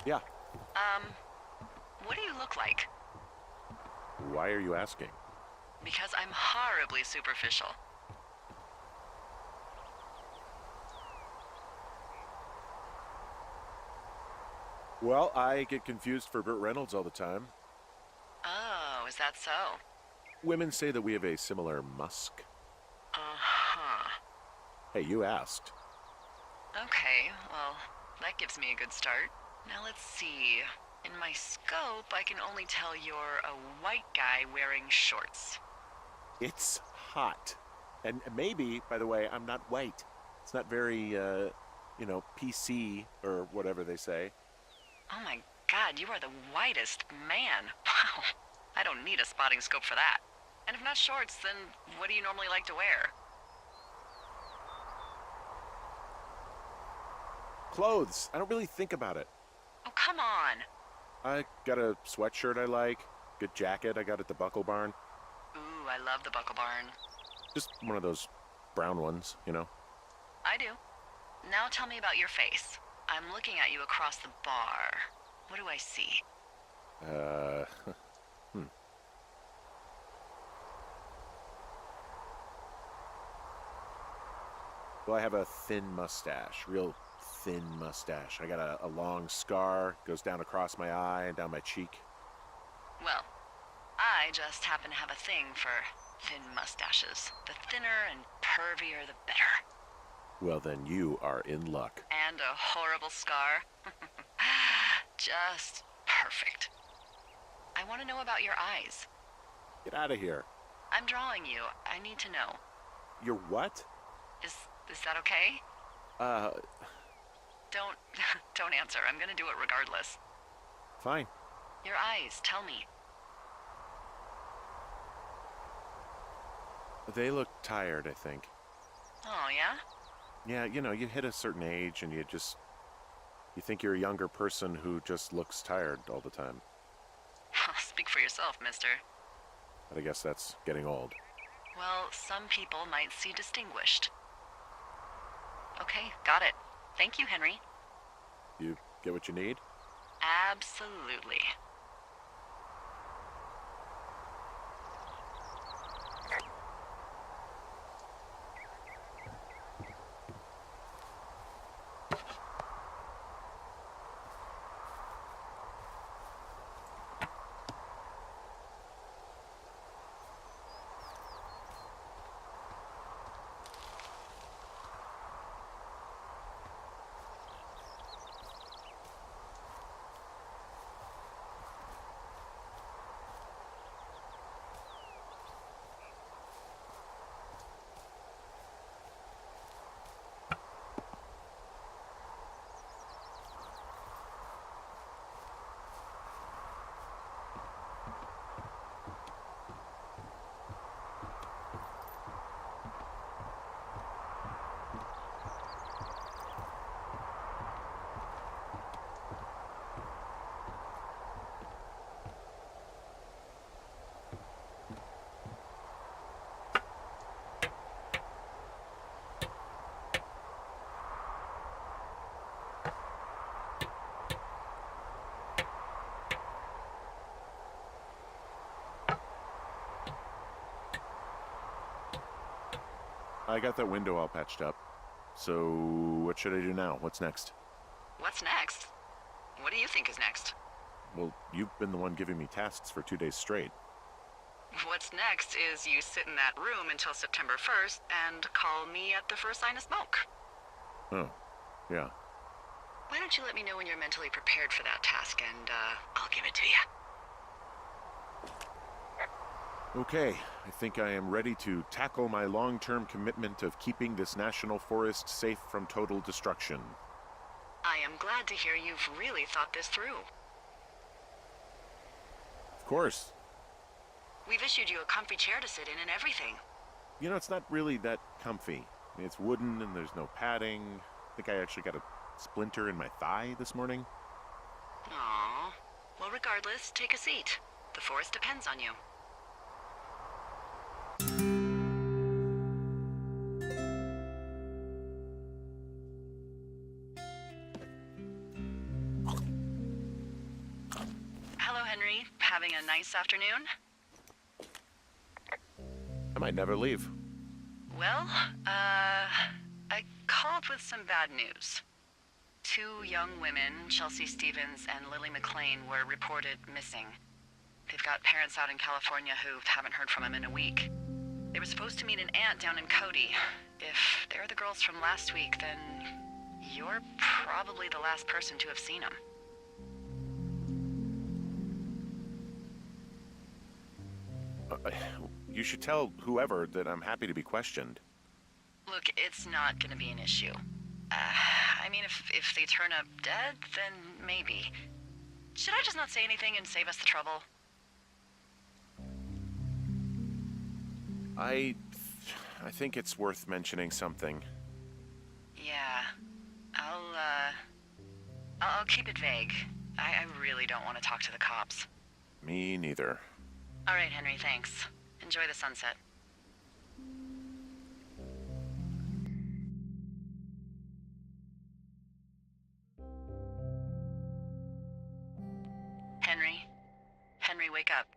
Yeah. Um, what do you look like? Why are you asking? Because I'm horribly superficial. Well, I get confused for Burt Reynolds all the time. Oh, is that so? Women say that we have a similar musk. Uh-huh. Hey, you asked. Okay, well, that gives me a good start. Now let's see. In my scope, I can only tell you're a white guy wearing shorts. It's hot. And maybe, by the way, I'm not white. It's not very, PC or whatever they say. Oh my god, you are the whitest man. Wow. I don't need a spotting scope for that. And if not shorts, then what do you normally like to wear? Clothes. I don't really think about it. Oh, come on. I got a sweatshirt I like. Good jacket I got at the Buckle Barn. Ooh, I love the Buckle Barn. Just one of those brown ones, you know? I do. Now tell me about your face. I'm looking at you across the bar. What do I see? Well, I have a thin mustache, real thin mustache. I got a long scar, goes down across my eye and down my cheek. Well, I just happen to have a thing for thin mustaches. The thinner and pervier, the better. Well, then you are in luck. And a horrible scar. Just perfect. I want to know about your eyes. Get out of here. I'm drawing you. I need to know. You're what? Is that okay? Don't answer. I'm gonna do it regardless. Fine. Your eyes, tell me. They look tired, I think. Oh, yeah? Yeah, you hit a certain age and you think you're a younger person who just looks tired all the time. Speak for yourself, mister. But I guess that's getting old. Well, some people might see distinguished. Okay, got it. Thank you, Henry. You get what you need? Absolutely. I got that window all patched up. So, what should I do now? What's next? What's next? What do you think is next? Well, you've been the one giving me tasks for 2 days straight. What's next is you sit in that room until September 1st and call me at the first sign of smoke. Oh, yeah. Why don't you let me know when you're mentally prepared for that task and, I'll give it to you. Okay, I think I am ready to tackle my long-term commitment of keeping this national forest safe from total destruction. I am glad to hear you've really thought this through. Of course. We've issued you a comfy chair to sit in and everything. You know, it's not really that comfy. I mean, it's wooden and there's no padding. I think I actually got a splinter in my thigh this morning. Aww. Well, regardless, take a seat. The forest depends on you. having a nice afternoon? I might never leave. Well, I called with some bad news. 2 young women, Chelsea Stevens and Lily McLean, were reported missing. They've got parents out in California who haven't heard from them in a week. They were supposed to meet an aunt down in Cody. If they're the girls from last week, then you're probably the last person to have seen them. You should tell whoever that I'm happy to be questioned. Look, it's not gonna be an issue. I mean, if they turn up dead, then maybe. Should I just not say anything and save us the trouble? I think it's worth mentioning something. Yeah. I'll keep it vague. I really don't want to talk to the cops. Me neither. All right, Henry, thanks. Enjoy the sunset. Henry? Henry, wake up.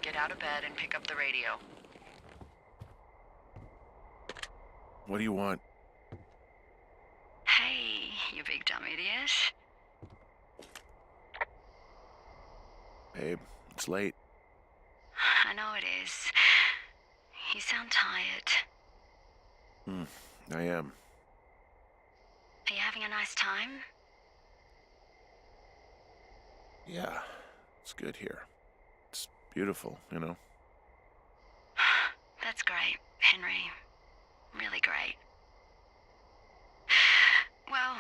Get out of bed and pick up the radio. What do you want? Hey, you big dumb idiot. Babe, it's late. I know it is. You sound tired. I am. Are you having a nice time? Yeah, it's good here. It's beautiful, you know? That's great, Henry. Really great. Well,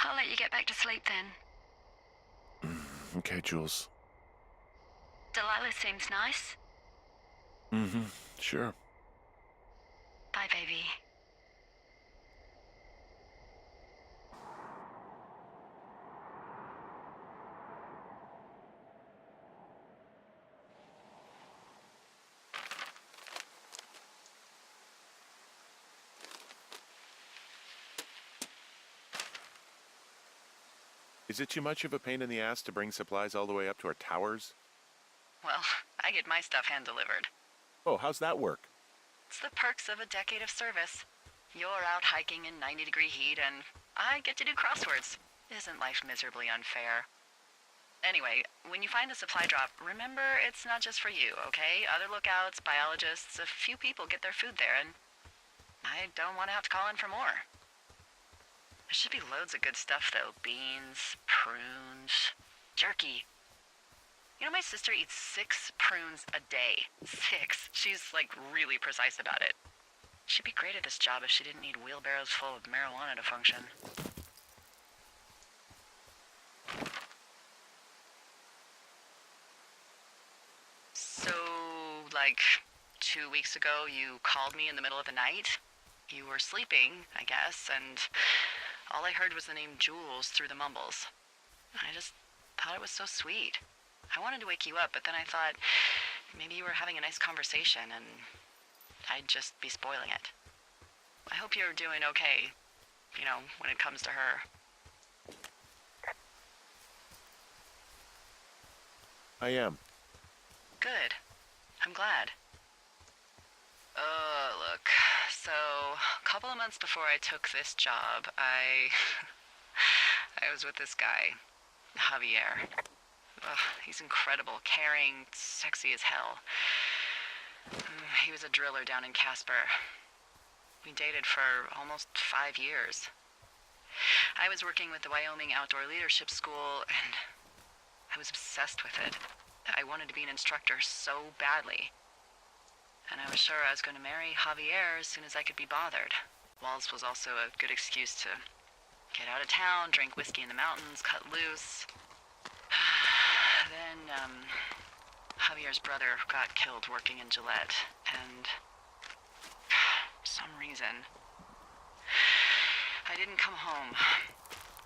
I'll let you get back to sleep then. Okay, Jules. Delilah seems nice. Sure. Bye, baby. Is it too much of a pain in the ass to bring supplies all the way up to our towers? Well, I get my stuff hand-delivered. Oh, how's that work? It's the perks of a decade of service. You're out hiking in 90-degree heat, and I get to do crosswords. Isn't life miserably unfair? Anyway, when you find a supply drop, remember it's not just for you, okay? Other lookouts, biologists, a few people get their food there, and I don't want to have to call in for more. There should be loads of good stuff, though. Beans, prunes, jerky. You know, my sister eats 6 prunes a day. 6. She's, like, really precise about it. She'd be great at this job if she didn't need wheelbarrows full of marijuana to function. So, like, 2 weeks ago, you called me in the middle of the night. You were sleeping, I guess, and all I heard was the name Jules through the mumbles. I just thought it was so sweet. I wanted to wake you up, but then I thought maybe you were having a nice conversation and I'd just be spoiling it. I hope you're doing okay, you know, when it comes to her. I am. Good. I'm glad. Look, so a couple of months before I took this job, I was with this guy, Javier. Ugh, he's incredible, caring, sexy as hell. He was a driller down in Casper. We dated for almost 5 years. I was working with the Wyoming Outdoor Leadership School, and I was obsessed with it. I wanted to be an instructor so badly. And I was sure I was going to marry Javier as soon as I could be bothered. Walls was also a good excuse to get out of town, drink whiskey in the mountains, cut loose. Then, Javier's brother got killed working in Gillette, and for some reason, I didn't come home.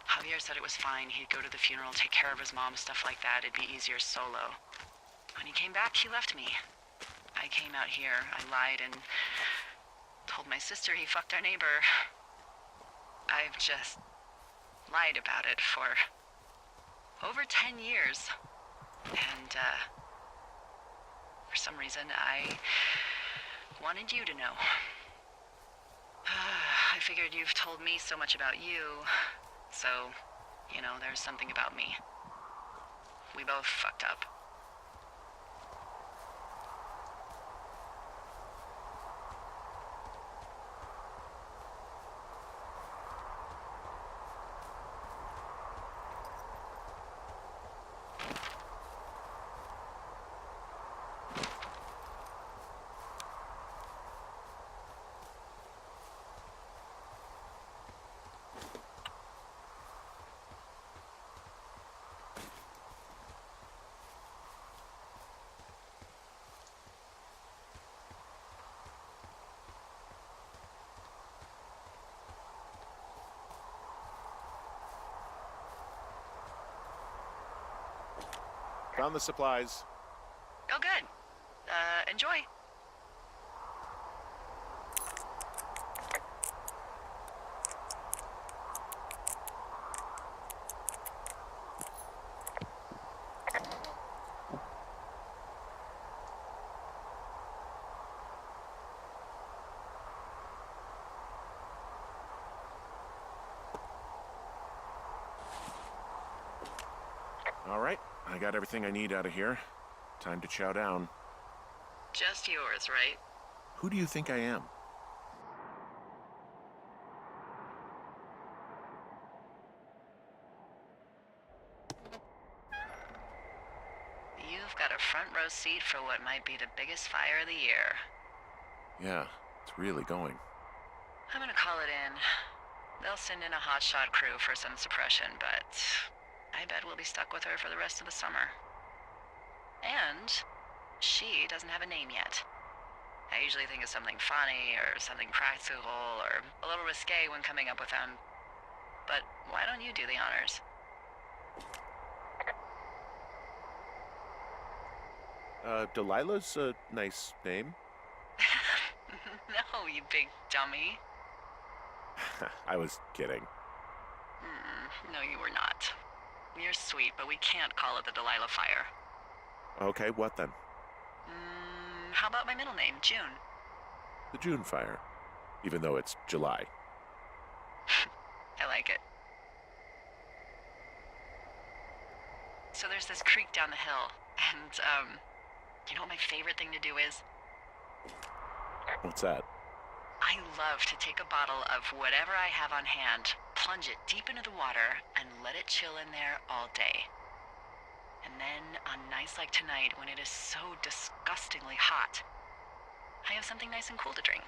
Javier said it was fine. He'd go to the funeral, take care of his mom, stuff like that. It'd be easier solo. When he came back, he left me. I came out here, I lied, and told my sister he fucked our neighbor. I've just lied about it for over 10 years. And, for some reason, I wanted you to know. I figured you've told me so much about you, so, you know, there's something about me. We both fucked up. Found the supplies. Oh, good. Enjoy. All right, I got everything I need out of here. Time to chow down. Just yours, right? Who do you think I am? You've got a front row seat for what might be the biggest fire of the year. Yeah, it's really going. I'm gonna call it in. They'll send in a hotshot crew for some suppression, but I bet we'll be stuck with her for the rest of the summer. And she doesn't have a name yet. I usually think of something funny or something practical or a little risque when coming up with them. But why don't you do the honors? Delilah's a nice name. No, you big dummy. I was kidding. No, you were not. You're sweet, but we can't call it the Delilah fire. Okay, what then? How about my middle name, June? The June fire. Even though it's July. I like it. So there's this creek down the hill, and, you know what my favorite thing to do is? What's that? I love to take a bottle of whatever I have on hand, plunge it deep into the water, and let it chill in there all day. And then, on nights like tonight, when it is so disgustingly hot, I have something nice and cool to drink.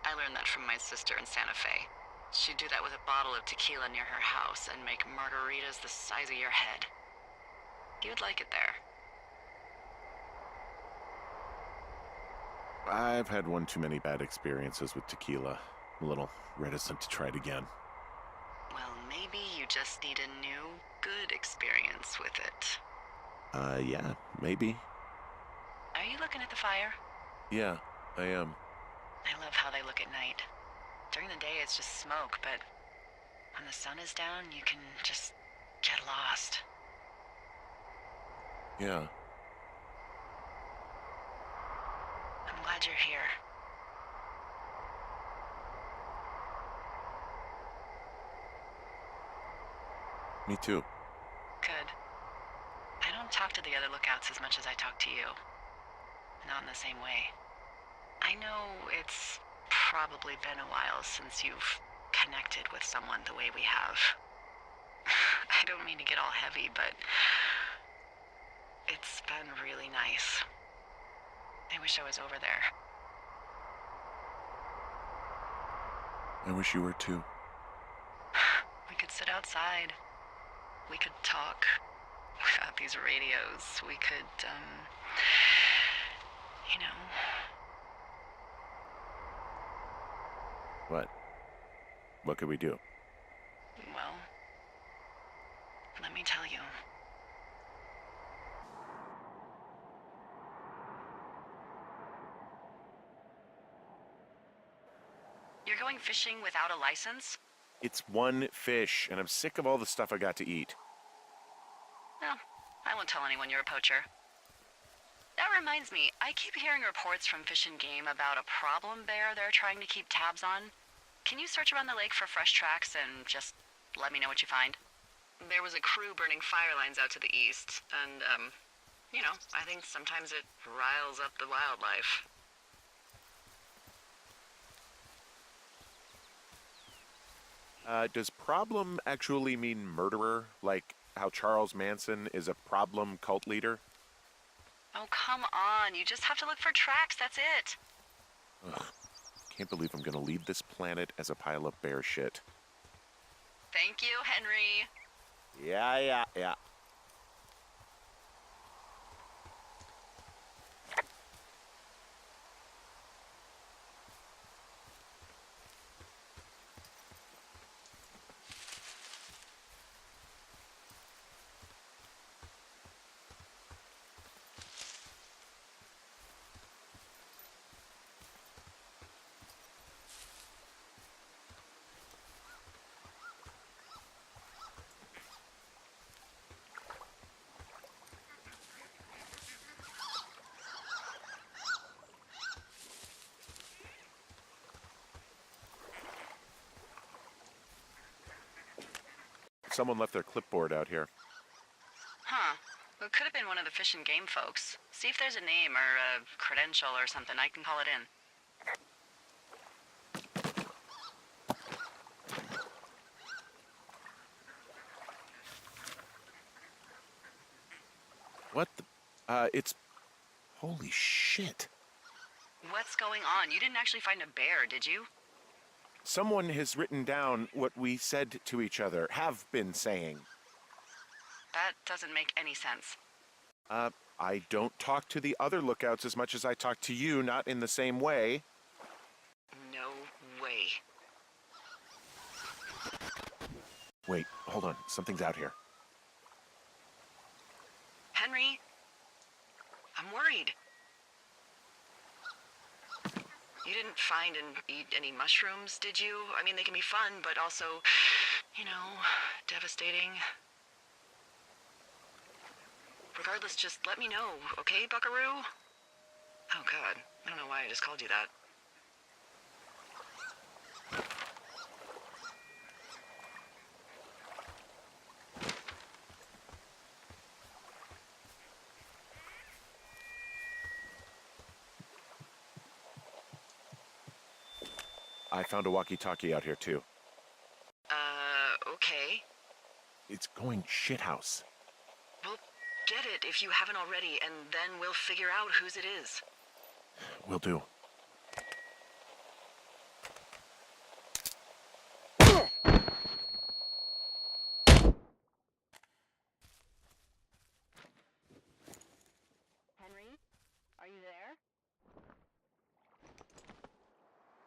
I learned that from my sister in Santa Fe. She'd do that with a bottle of tequila near her house and make margaritas the size of your head. You'd like it there. I've had one too many bad experiences with tequila. I'm a little reticent to try it again. Well, maybe you just need a new, good experience with it. Yeah, maybe. Are you looking at the fire? Yeah, I am. I love how they look at night. During the day, it's just smoke, but when the sun is down, you can just get lost. Yeah. I'm glad you're here. Me too. Good. I don't talk to the other lookouts as much as I talk to you. Not in the same way. I know it's probably been a while since you've connected with someone the way we have. I don't mean to get all heavy, but it's been really nice. I wish I was over there. I wish you were too. We could sit outside. We could talk without these radios. We could, you know. What? What could we do? Well, let me tell you. You're going fishing without a license? It's one fish, and I'm sick of all the stuff I got to eat. Well, I won't tell anyone you're a poacher. That reminds me, I keep hearing reports from Fish and Game about a problem bear they're trying to keep tabs on. Can you search around the lake for fresh tracks and just let me know what you find? There was a crew burning fire lines out to the east, and, I think sometimes it riles up the wildlife. Does problem actually mean murderer? Like how Charles Manson is a problem cult leader? Oh, come on. You just have to look for tracks, that's it. Ugh. Can't believe I'm gonna leave this planet as a pile of bear shit. Thank you, Henry. Yeah. Someone left their clipboard out here. Huh. It could have been one of the Fish and Game folks. See if there's a name or a credential or something. I can call it in. What the? It's... Holy shit. What's going on? You didn't actually find a bear, did you? Someone has written down what we said to each other, have been saying. That doesn't make any sense. I don't talk to the other lookouts as much as I talk to you, not in the same way. No way. Wait, hold on. Something's out here. Henry? I'm worried. You didn't find and eat any mushrooms, did you? I mean, they can be fun, but also, devastating. Regardless, just let me know, okay, buckaroo? Oh, God. I don't know why I just called you that. I found a walkie-talkie out here, too. Okay. It's going shithouse. Well, get it if you haven't already, and then we'll figure out whose it is. Will do. Henry? Are you there?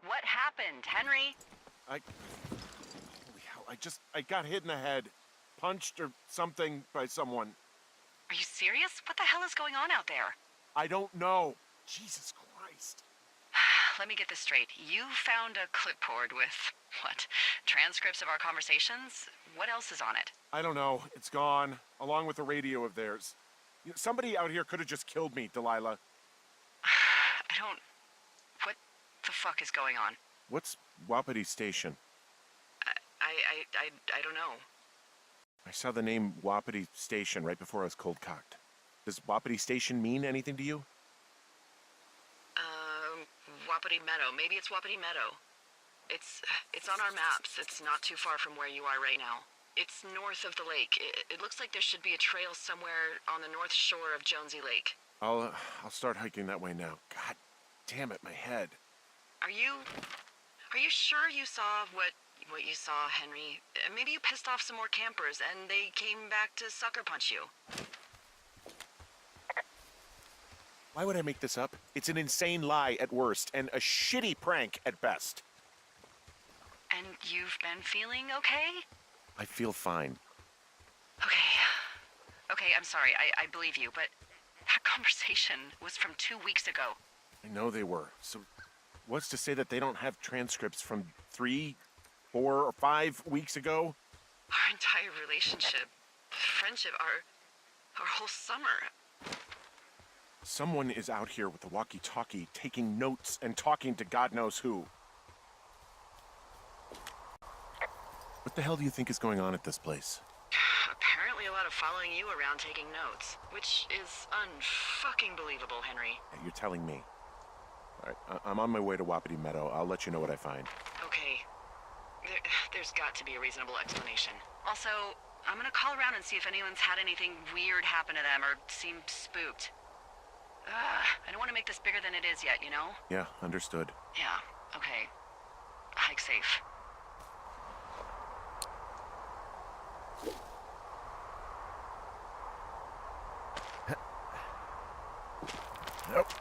What happened, Henry? Holy hell, I got hit in the head. Punched or something by someone. Are you serious? What the hell is going on out there? I don't know. Jesus Christ. Let me get this straight. You found a clipboard with, what, transcripts of our conversations? What else is on it? I don't know. It's gone, along with a radio of theirs. Somebody out here could have just killed me, Delilah. What the fuck is going on? What's Wapiti Station? I don't know. I saw the name Wapiti Station right before I was cold-cocked. Does Wapiti Station mean anything to you? Wapiti Meadow. Maybe it's Wapiti Meadow. It's on our maps. It's not too far from where you are right now. It's north of the lake. It looks like there should be a trail somewhere on the north shore of Jonesy Lake. I'll start hiking that way now. God damn it, my head. Are you sure you saw what you saw, Henry? Maybe you pissed off some more campers and they came back to sucker punch you. Why would I make this up? It's an insane lie at worst and a shitty prank at best. And you've been feeling okay? I feel fine. Okay, I'm sorry. I believe you, but that conversation was from 2 weeks ago. I know they were. So what's to say that they don't have transcripts from 3 4 or 5 weeks ago? Our entire relationship, friendship, our whole summer. Someone is out here with a walkie-talkie, taking notes and talking to God knows who. What the hell do you think is going on at this place? Apparently a lot of following you around taking notes, which is unfucking believable, Henry. Yeah, you're telling me. All right, I'm on my way to Wapiti Meadow. I'll let you know what I find. Okay. There's got to be a reasonable explanation. Also, I'm gonna call around and see if anyone's had anything weird happen to them or seemed spooked. I don't want to make this bigger than it is yet, you know? Yeah, understood. Yeah, okay. Hike safe. Nope.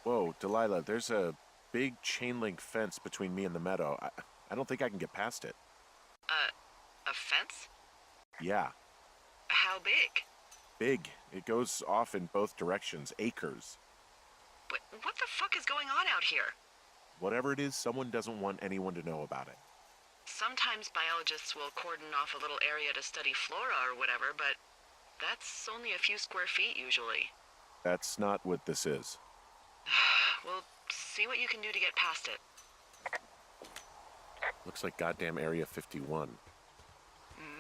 Whoa, Delilah, there's a big chain link fence between me and the meadow. I don't think I can get past it. A fence? Yeah, How big? big. It goes off in both directions, acres. What the fuck is going on out here? Whatever it is, someone doesn't want anyone to know about it. Sometimes biologists will cordon off a little area to study flora or whatever, but that's only a few square feet usually. That's not what this is. Well, see what you can do to get past it. Looks like goddamn Area 51.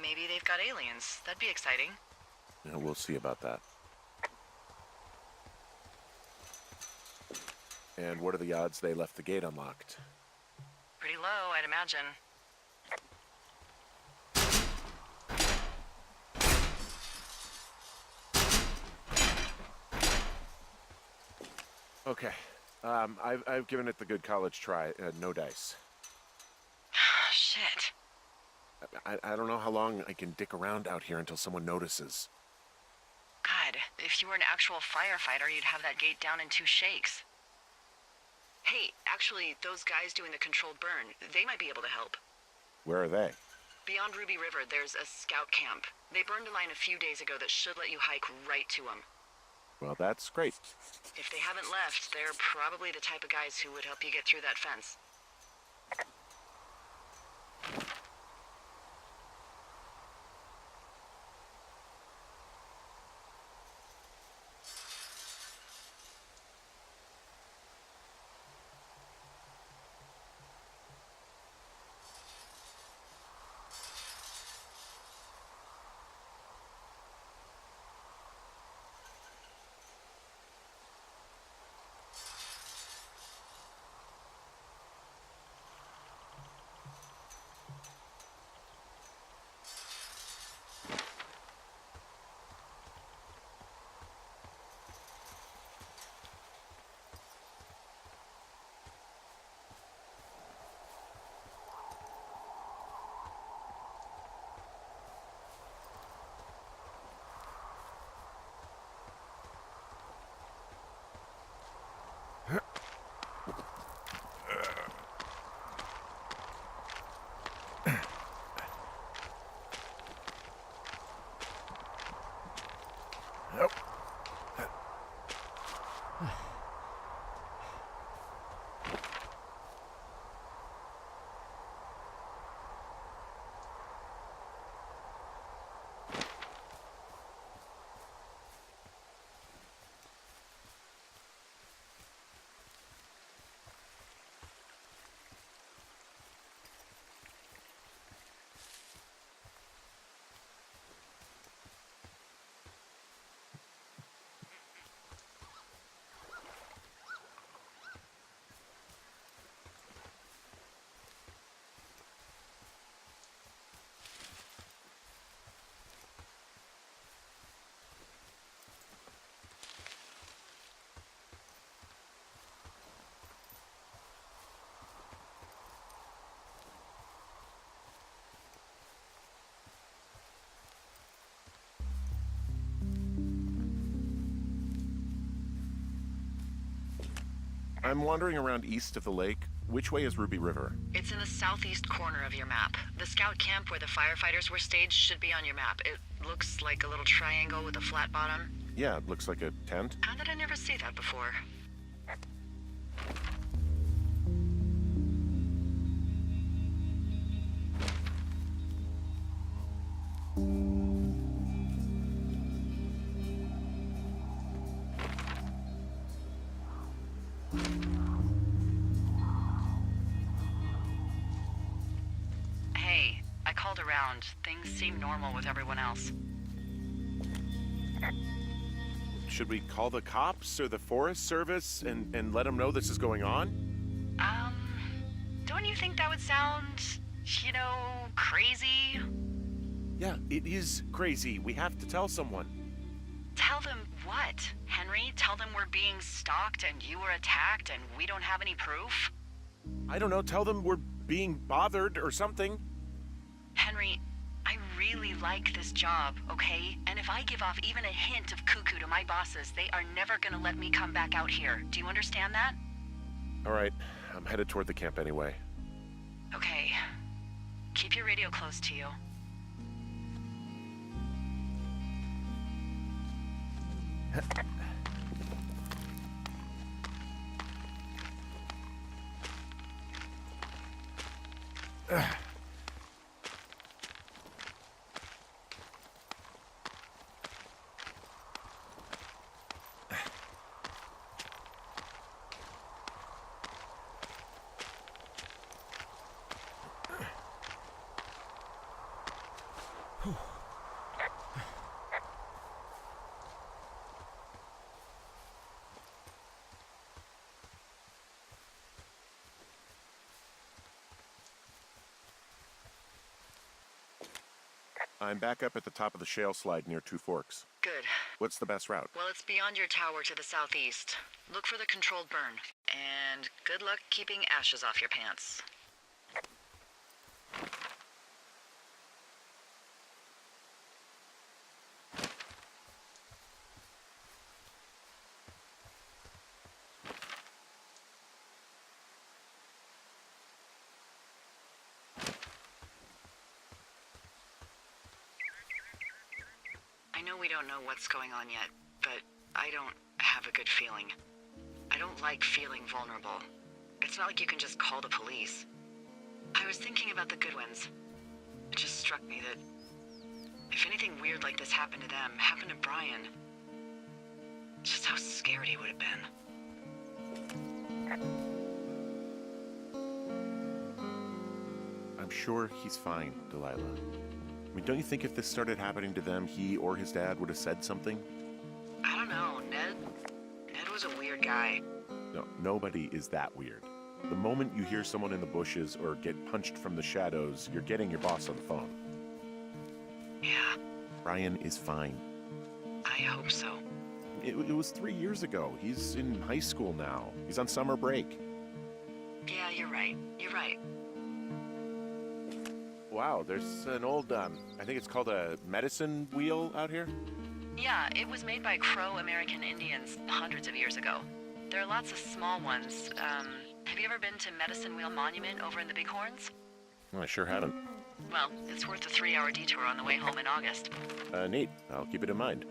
Maybe they've got aliens. That'd be exciting. Yeah, we'll see about that. And what are the odds they left the gate unlocked? Pretty low, I'd imagine. Okay. I've given it the good college try. No dice. Shit. I don't know how long I can dick around out here until someone notices. God, if you were an actual firefighter, you'd have that gate down in 2 shakes. Hey, actually, those guys doing the controlled burn, they might be able to help. Where are they? Beyond Ruby River, there's a scout camp. They burned a line a few days ago that should let you hike right to them. Well, that's great. If they haven't left, they're probably the type of guys who would help you get through that fence. I'm wandering around east of the lake. Which way is Ruby River? It's in the southeast corner of your map. The scout camp where the firefighters were staged should be on your map. It looks like a little triangle with a flat bottom. Yeah, it looks like a tent. How did I never see that before? Hey, I called around. Things seem normal with everyone else. Should we call the cops or the Forest Service and let them know this is going on? Don't you think that would sound, crazy? Yeah, it is crazy. We have to tell someone. Tell them what, Henry? Tell them we're being stalked and you were attacked and we don't have any proof? I don't know, tell them we're being bothered or something. Henry, I really like this job, okay? And if I give off even a hint of cuckoo to my bosses, they are never gonna let me come back out here. Do you understand that? All right, I'm headed toward the camp anyway. Okay. Keep your radio close to you. I'm back up at the top of the shale slide near Two Forks. Good. What's the best route? Well, it's beyond your tower to the southeast. Look for the controlled burn. And good luck keeping ashes off your pants. I know we don't know what's going on yet, but I don't have a good feeling. I don't like feeling vulnerable. It's not like you can just call the police. I was thinking about the Goodwins. It just struck me that if anything weird like this happened to them, happened to Brian, just how scared he would have been. I'm sure he's fine, Delilah. I mean, don't you think if this started happening to them, he or his dad would have said something? I don't know, Ned was a weird guy. No, nobody is that weird. The moment you hear someone in the bushes or get punched from the shadows, you're getting your boss on the phone. Yeah, Brian is fine. I hope so. It was 3 years ago. He's in high school now. He's on summer break. Yeah, you're right. You're right. Wow, there's an old, I think it's called a medicine wheel out here. Yeah, it was made by Crow American Indians hundreds of years ago. There are lots of small ones. Have you ever been to Medicine Wheel Monument over in the Bighorns? Well, I sure haven't. Well, it's worth a 3-hour detour on the way home in August. Neat. I'll keep it in mind.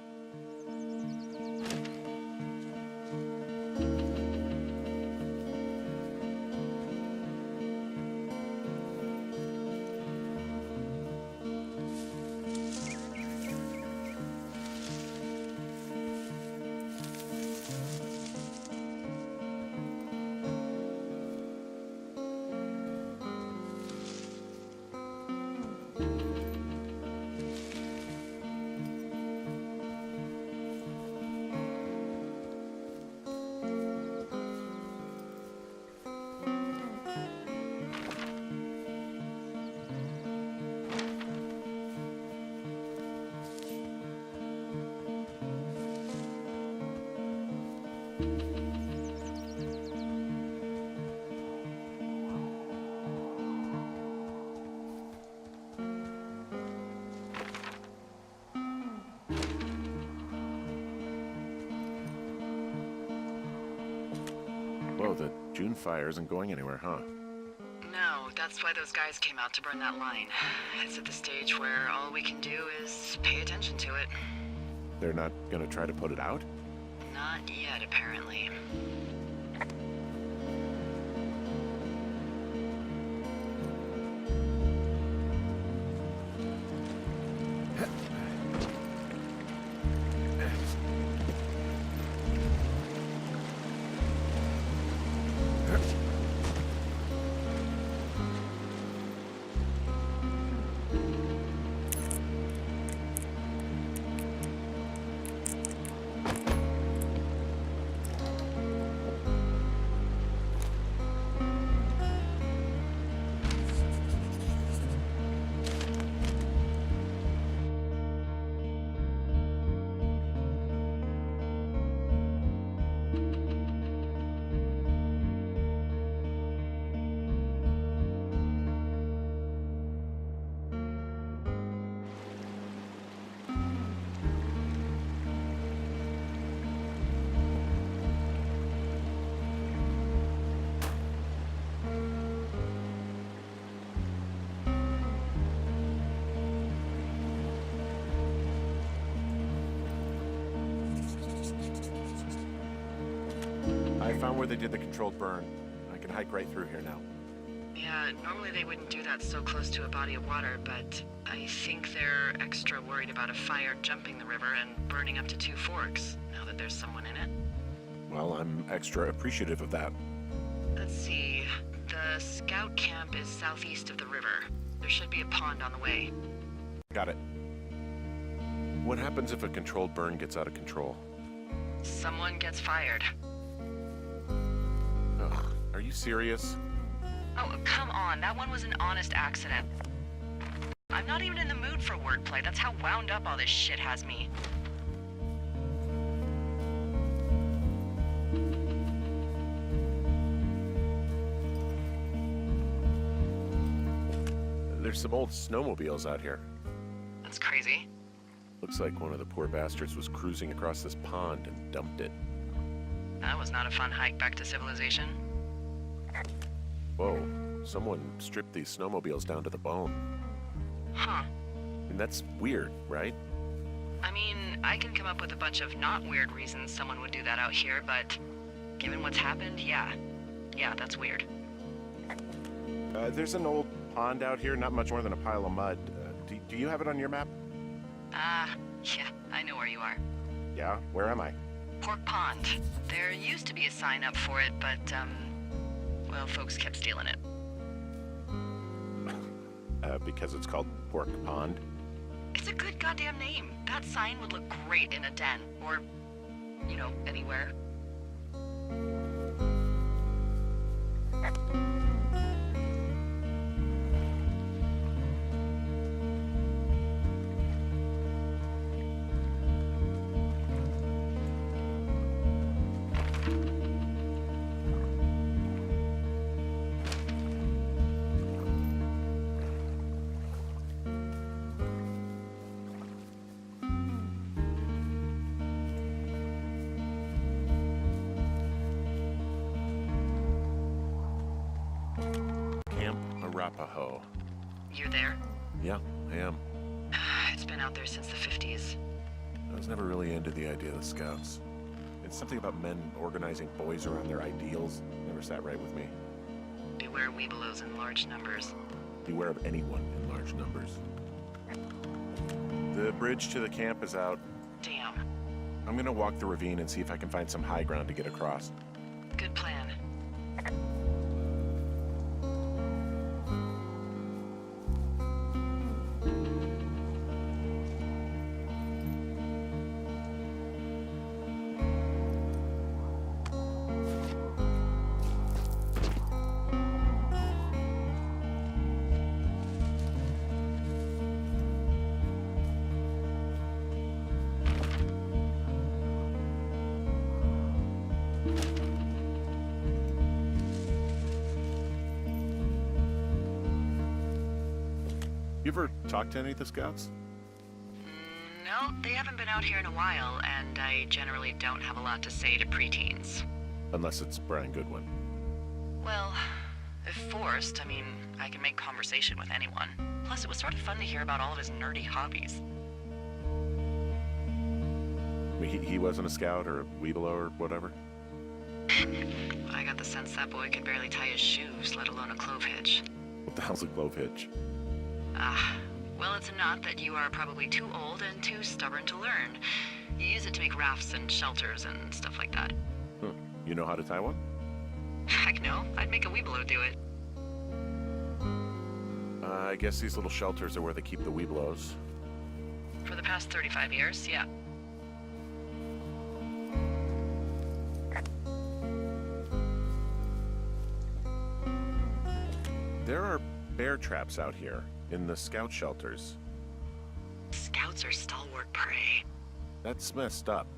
the June fire isn't going anywhere, huh? No, that's why those guys came out to burn that line. It's at the stage where all we can do is pay attention to it. They're not gonna try to put it out? Not yet, apparently. I found where they did the controlled burn. I can hike right through here now. Yeah, normally they wouldn't do that so close to a body of water, but I think they're extra worried about a fire jumping the river and burning up to 2 forks, now that there's someone in it. Well, I'm extra appreciative of that. Let's see. The scout camp is southeast of the river. There should be a pond on the way. Got it. What happens if a controlled burn gets out of control? Someone gets fired. Ugh, are you serious? Oh, come on. That one was an honest accident. I'm not even in the mood for wordplay. That's how wound up all this shit has me. There's some old snowmobiles out here. That's crazy. Looks like one of the poor bastards was cruising across this pond and dumped it. That was not a fun hike back to civilization. Whoa, someone stripped these snowmobiles down to the bone. Huh. And that's weird, right? I mean, I can come up with a bunch of not weird reasons someone would do that out here, but given what's happened, yeah. Yeah, that's weird. There's an old pond out here, not much more than a pile of mud. Do you have it on your map? Yeah, I know where you are. Yeah, where am I? Pork Pond. There used to be a sign up for it, but, well, folks kept stealing it. Because it's called Pork Pond? It's a good goddamn name. That sign would look great in a den, or, you know, anywhere. Arapaho. You're there? Yeah, I am. It's been out there since the 50s. I was never really into the idea of the Scouts. It's something about men organizing boys around their ideals. Never sat right with me. Beware weebelows in large numbers. Beware of anyone in large numbers. The bridge to the camp is out. Damn. I'm gonna walk the ravine and see if I can find some high ground to get across. Good plan. You ever talk to any of the Scouts? No, they haven't been out here in a while, and I generally don't have a lot to say to preteens. Unless it's Brian Goodwin. Well, if forced, I mean, I can make conversation with anyone. Plus, it was sort of fun to hear about all of his nerdy hobbies. I mean, he wasn't a scout or a weeblo or whatever? I got the sense that boy could barely tie his shoes, let alone a clove hitch. What the hell's a clove hitch? Well, it's a knot that you are probably too old and too stubborn to learn. You use it to make rafts and shelters and stuff like that. You know how to tie one? Heck no, I'd make a weeblo do it. I guess these little shelters are where they keep the weeblos. For the past 35 years, yeah. There are bear traps out here in the scout shelters. Scouts are stalwart prey. That's messed up.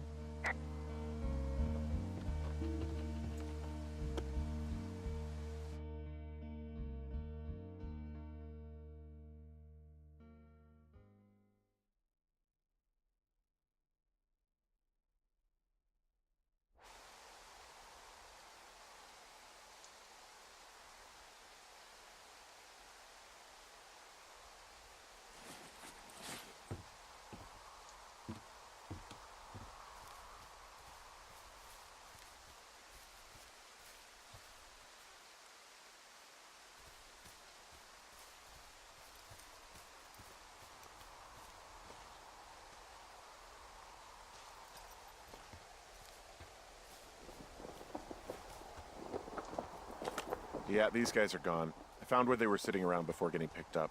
Yeah, these guys are gone. I found where they were sitting around before getting picked up.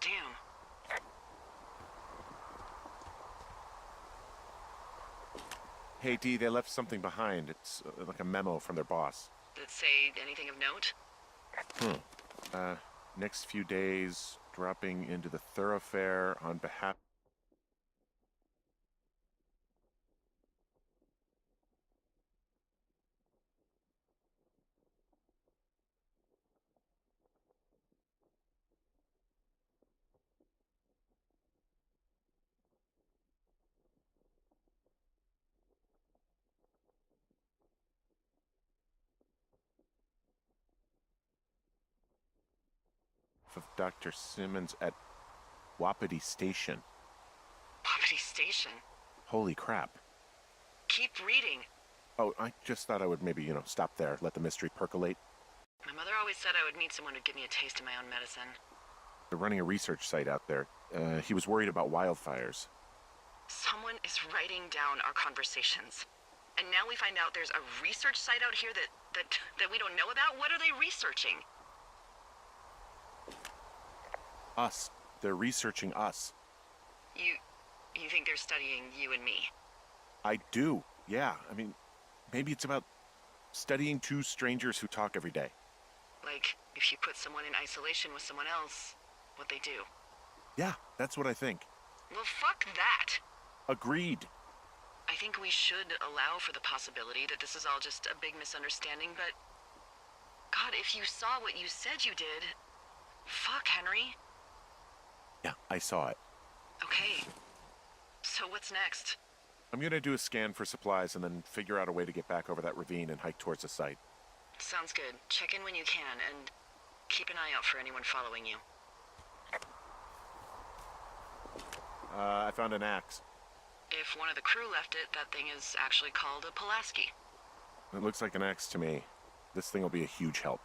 Damn. Hey, Dee, they left something behind. It's like a memo from their boss. Did it say anything of note? Next few days, dropping into the thoroughfare on behalf... of Dr. Simmons at Wapiti Station. Poverty Station. Holy crap. Keep reading. Oh, I just thought I would maybe, stop there, let the mystery percolate. My mother always said I would meet someone who'd give me a taste of my own medicine. They're running a research site out there. He was worried about wildfires. Someone is writing down our conversations. And now we find out there's a research site out here that we don't know about? What are they researching? Us. They're researching us. You think they're studying you and me? I do, yeah. I mean, maybe it's about studying two strangers who talk every day. Like, if you put someone in isolation with someone else, what they do. Yeah, that's what I think. Well, fuck that. Agreed. I think we should allow for the possibility that this is all just a big misunderstanding, but... God, if you saw what you said you did... Fuck, Henry. Yeah, I saw it. Okay. So what's next? I'm gonna do a scan for supplies and then figure out a way to get back over that ravine and hike towards the site. Sounds good. Check in when you can, and keep an eye out for anyone following you. I found an axe. If one of the crew left it, that thing is actually called a Pulaski. It looks like an axe to me. This thing will be a huge help.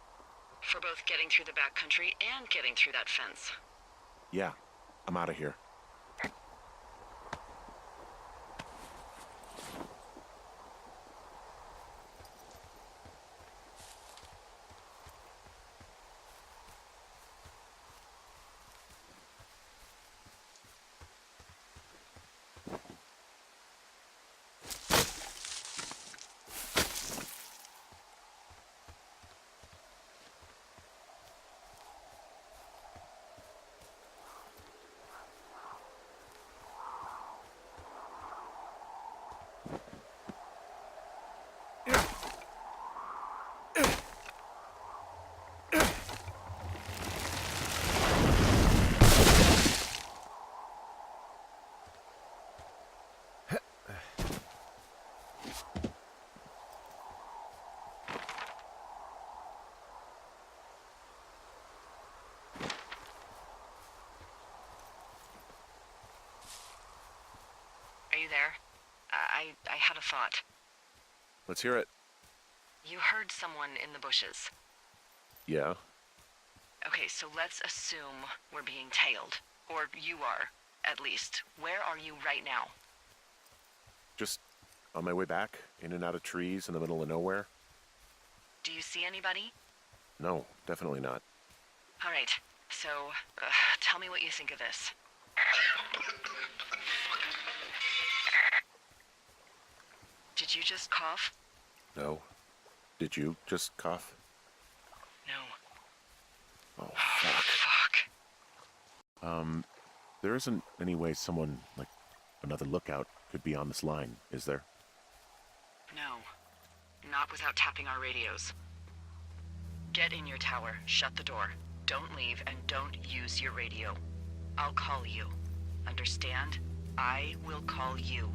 For both getting through the backcountry and getting through that fence. Yeah, I'm out of here. Are you there? I had a thought. Let's hear it. You heard someone in the bushes. Yeah. Okay, so let's assume we're being tailed. Or you are, at least. Where are you right now? Just on my way back, in and out of trees in the middle of nowhere. Do you see anybody? No, definitely not. All right, so tell me what you think of this. Did you just cough? No. Did you just cough? No. Oh, fuck. Fuck. There isn't any way someone, like, another lookout could be on this line, is there? No. Not without tapping our radios. Get in your tower, shut the door. Don't leave, and don't use your radio. I'll call you. Understand? I will call you.